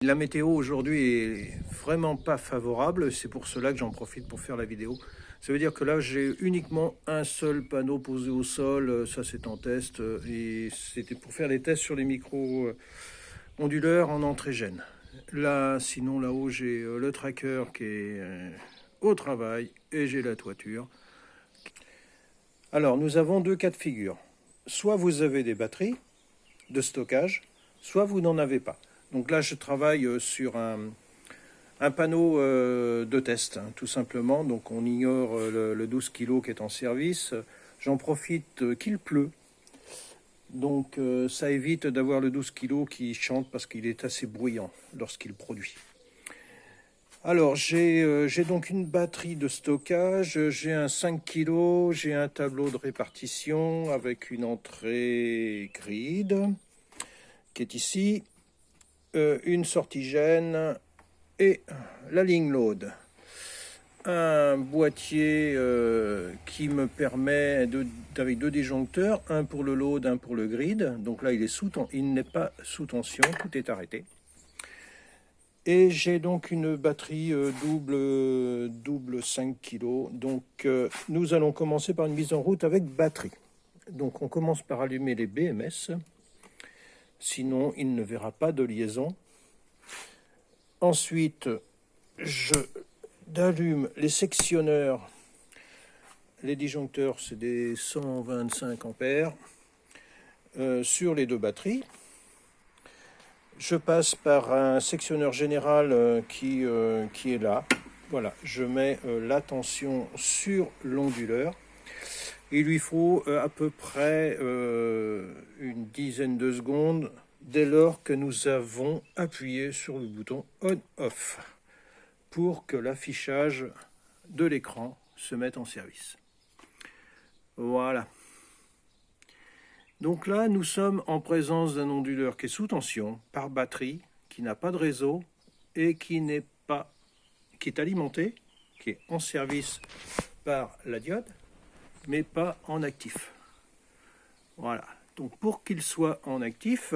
La météo aujourd'hui est vraiment pas favorable, c'est pour cela que j'en profite pour faire la vidéo. Ça veut dire que là j'ai uniquement un seul panneau posé au sol, ça c'est en test, et c'était pour faire des tests sur les micros onduleurs en entrée-gêne. Là, sinon là-haut j'ai le tracker qui est au travail et j'ai la toiture. Alors nous avons deux cas de figure. Soit vous avez des batteries de stockage, soit vous n'en avez pas. Donc là je travaille sur un panneau de test, hein, tout simplement. Donc on ignore le 12 kg qui est en service. J'en profite qu'il pleut. Donc ça évite d'avoir le 12 kg qui chante parce qu'il est assez bruyant lorsqu'il produit. Alors j'ai donc une batterie de stockage, j'ai un 5 kg, j'ai un tableau de répartition avec une entrée grid qui est ici, une sortie gêne et la ligne load. Un boîtier qui me permet avec deux disjoncteurs, un pour le load, un pour le grid. Donc là, il n'est pas sous tension, tout est arrêté. Et j'ai donc une batterie double 5 kg. Donc nous allons commencer par une mise en route avec batterie. Donc on commence par allumer les BMS. Sinon, il ne verra pas de liaison. Ensuite, j'allume les sectionneurs. Les disjoncteurs, c'est des 125 ampères sur les deux batteries. Je passe par un sectionneur général qui est là. Voilà, je mets la tension sur l'onduleur. Il lui faut à peu près une dizaine de secondes dès lors que nous avons appuyé sur le bouton on-off pour que l'affichage de l'écran se mette en service. Voilà. Donc là, nous sommes en présence d'un onduleur qui est sous tension par batterie, qui n'a pas de réseau et qui est alimenté, qui est en service par la diode, mais pas en actif. Voilà. Donc pour qu'il soit en actif,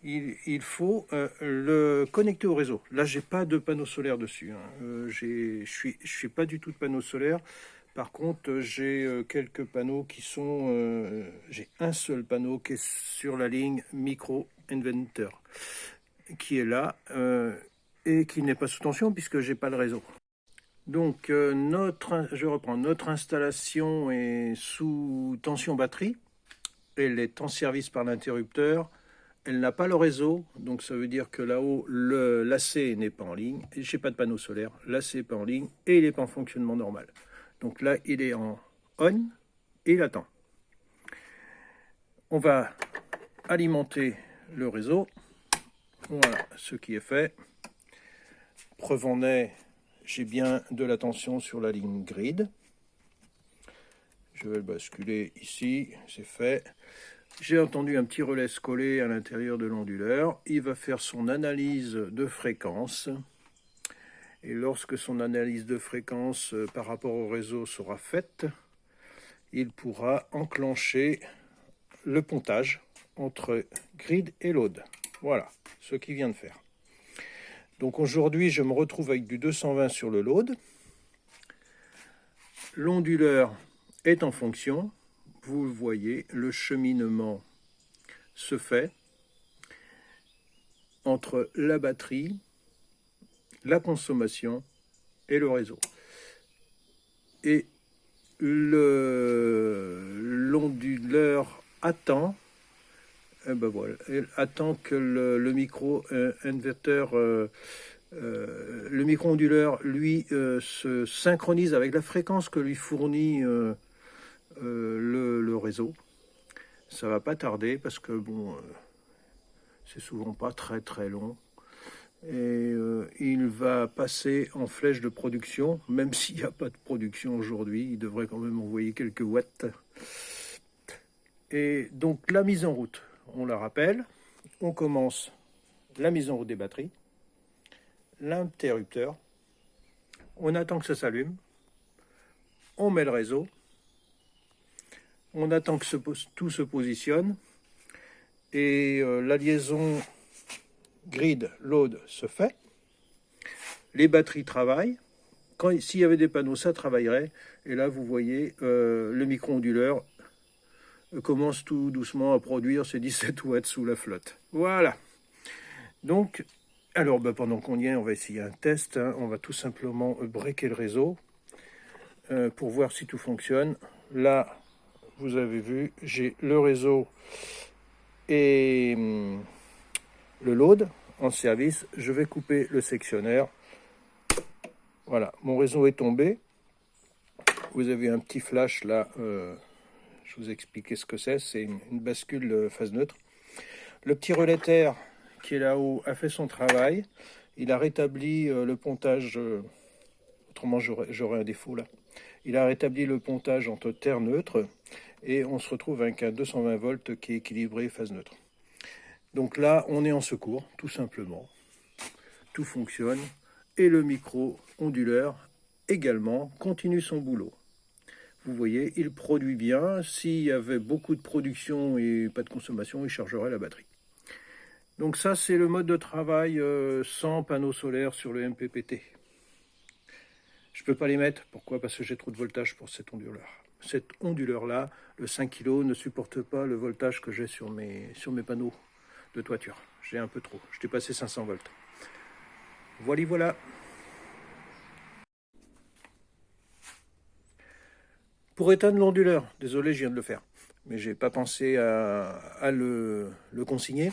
il faut le connecter au réseau. Là, j'ai pas de panneau solaire dessus. Hein. Je suis pas du tout de panneau solaire. Par contre, j'ai quelques panneaux qui sont... j'ai un seul panneau qui est sur la ligne Micro Inventor, qui est là et qui n'est pas sous tension puisque j'ai pas le réseau. Donc, je reprends. Notre installation est sous tension batterie. Elle est en service par l'interrupteur. Elle n'a pas le réseau, donc ça veut dire que là-haut, l'AC n'est pas en ligne. Je n'ai pas de panneau solaire, l'AC n'est pas en ligne et il n'est pas en fonctionnement normal. Donc là, il est en on et il attend. On va alimenter le réseau. Voilà ce qui est fait. Preuve en est, j'ai bien de la tension sur la ligne grid. Je vais le basculer ici, c'est fait. J'ai entendu un petit relais se coller à l'intérieur de l'onduleur. Il va faire son analyse de fréquence. Et lorsque son analyse de fréquence par rapport au réseau sera faite, il pourra enclencher le pontage entre grid et load. Voilà ce qu'il vient de faire. Donc aujourd'hui, je me retrouve avec du 220 sur le load. L'onduleur est en fonction. Vous le voyez, le cheminement se fait entre la batterie, la consommation et le réseau. Et l'onduleur attend, attend que le micro-inverteur, le micro-onduleur, lui, se synchronise avec la fréquence que lui fournit le réseau. Ça va pas tarder parce que bon, c'est souvent pas très long. Et il va passer en flèche de production, même s'il n'y a pas de production aujourd'hui, il devrait quand même envoyer quelques watts. Et donc la mise en route, on la rappelle, on commence la mise en route des batteries, l'interrupteur, on attend que ça s'allume, on met le réseau, on attend que tout se positionne, et la liaison grid load se fait, les batteries travaillent. S'il y avait des panneaux, ça travaillerait. Et là, vous voyez, le micro-onduleur commence tout doucement à produire ses 17 watts sous la flotte. Voilà. Donc, alors pendant qu'on y est, on va essayer un test. Hein. On va tout simplement breaker le réseau pour voir si tout fonctionne. Là, vous avez vu, j'ai le réseau et le load en service. Je vais couper le sectionnaire. Voilà, mon réseau est tombé. Vous avez un petit flash là. Je vous ai expliqué ce que c'est. C'est une bascule phase neutre. Le petit relais terre qui est là-haut a fait son travail. Il a rétabli le pontage. Autrement, j'aurais un défaut là. Il a rétabli le pontage entre terre neutre. Et on se retrouve avec un 220 volts qui est équilibré phase neutre. Donc là, on est en secours, tout simplement. Tout fonctionne. Et le micro-onduleur également continue son boulot. Vous voyez, il produit bien. S'il y avait beaucoup de production et pas de consommation, il chargerait la batterie. Donc ça, c'est le mode de travail sans panneaux solaires sur le MPPT. Je ne peux pas les mettre. Pourquoi? Parce que j'ai trop de voltage pour cet onduleur. Cet onduleur-là, le 5 kg, ne supporte pas le voltage que j'ai sur mes panneaux de toiture. J'ai un peu trop. Je t'ai passé 500 volts. Voilà. Pour éteindre l'onduleur, désolé, je viens de le faire, mais j'ai pas pensé à le consigner.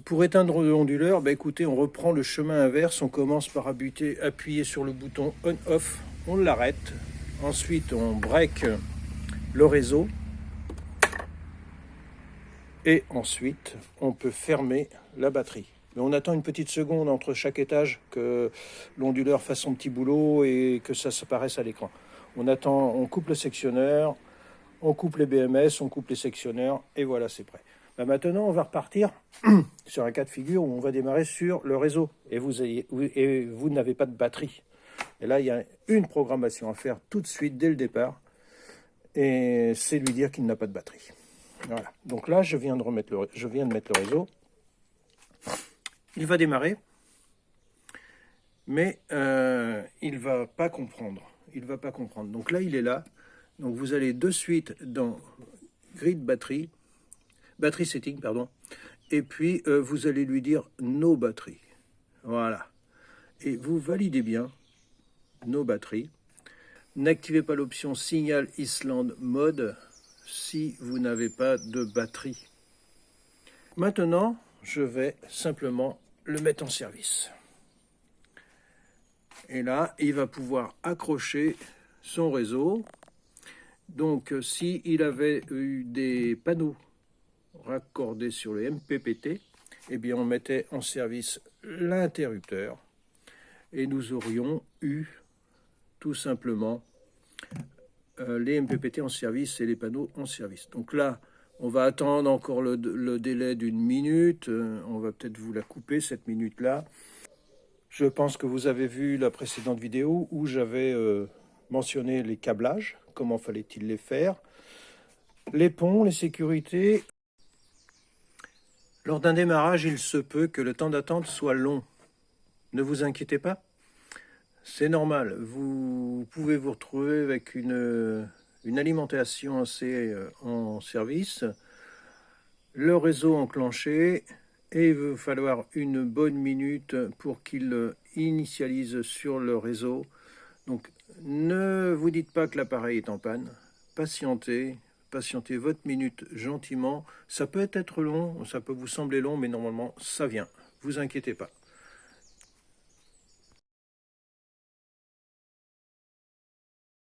Pour éteindre l'onduleur, écoutez, on reprend le chemin inverse, on commence par appuyer sur le bouton on-off, on l'arrête, ensuite on break le réseau, et ensuite on peut fermer la batterie. Mais on attend une petite seconde entre chaque étage que l'onduleur fasse son petit boulot et que ça s'apparaisse à l'écran. On attend, on coupe le sectionneur, on coupe les BMS, on coupe les sectionneurs et voilà, c'est prêt. Maintenant, on va repartir sur un cas de figure où on va démarrer sur le réseau et vous n'avez pas de batterie. Et là, il y a une programmation à faire tout de suite dès le départ et c'est lui dire qu'il n'a pas de batterie. Voilà. Donc là, je viens de mettre le réseau. Il va démarrer, mais il va pas comprendre. Donc là, il est là. Donc vous allez de suite dans grid batterie setting, pardon. Et puis vous allez lui dire no batterie. Voilà. Et vous validez bien no batterie. N'activez pas l'option signal Island mode si vous n'avez pas de batterie. Maintenant, je vais simplement le mettre en service. Et là, il va pouvoir accrocher son réseau. Donc, s'il avait eu des panneaux raccordés sur le MPPT, eh bien, on mettait en service l'interrupteur et nous aurions eu tout simplement les MPPT en service et les panneaux en service. Donc là, on va attendre encore le délai d'une minute. On va peut-être vous la couper, cette minute-là. Je pense que vous avez vu la précédente vidéo où j'avais mentionné les câblages, comment fallait-il les faire, les ponts, les sécurités. Lors d'un démarrage, il se peut que le temps d'attente soit long. Ne vous inquiétez pas, c'est normal. Vous pouvez vous retrouver avec une alimentation assez en service, le réseau enclenché, et il va falloir une bonne minute pour qu'il initialise sur le réseau. Donc ne vous dites pas que l'appareil est en panne, patientez votre minute gentiment. Ça peut être long, ça peut vous sembler long, mais normalement ça vient, vous inquiétez pas.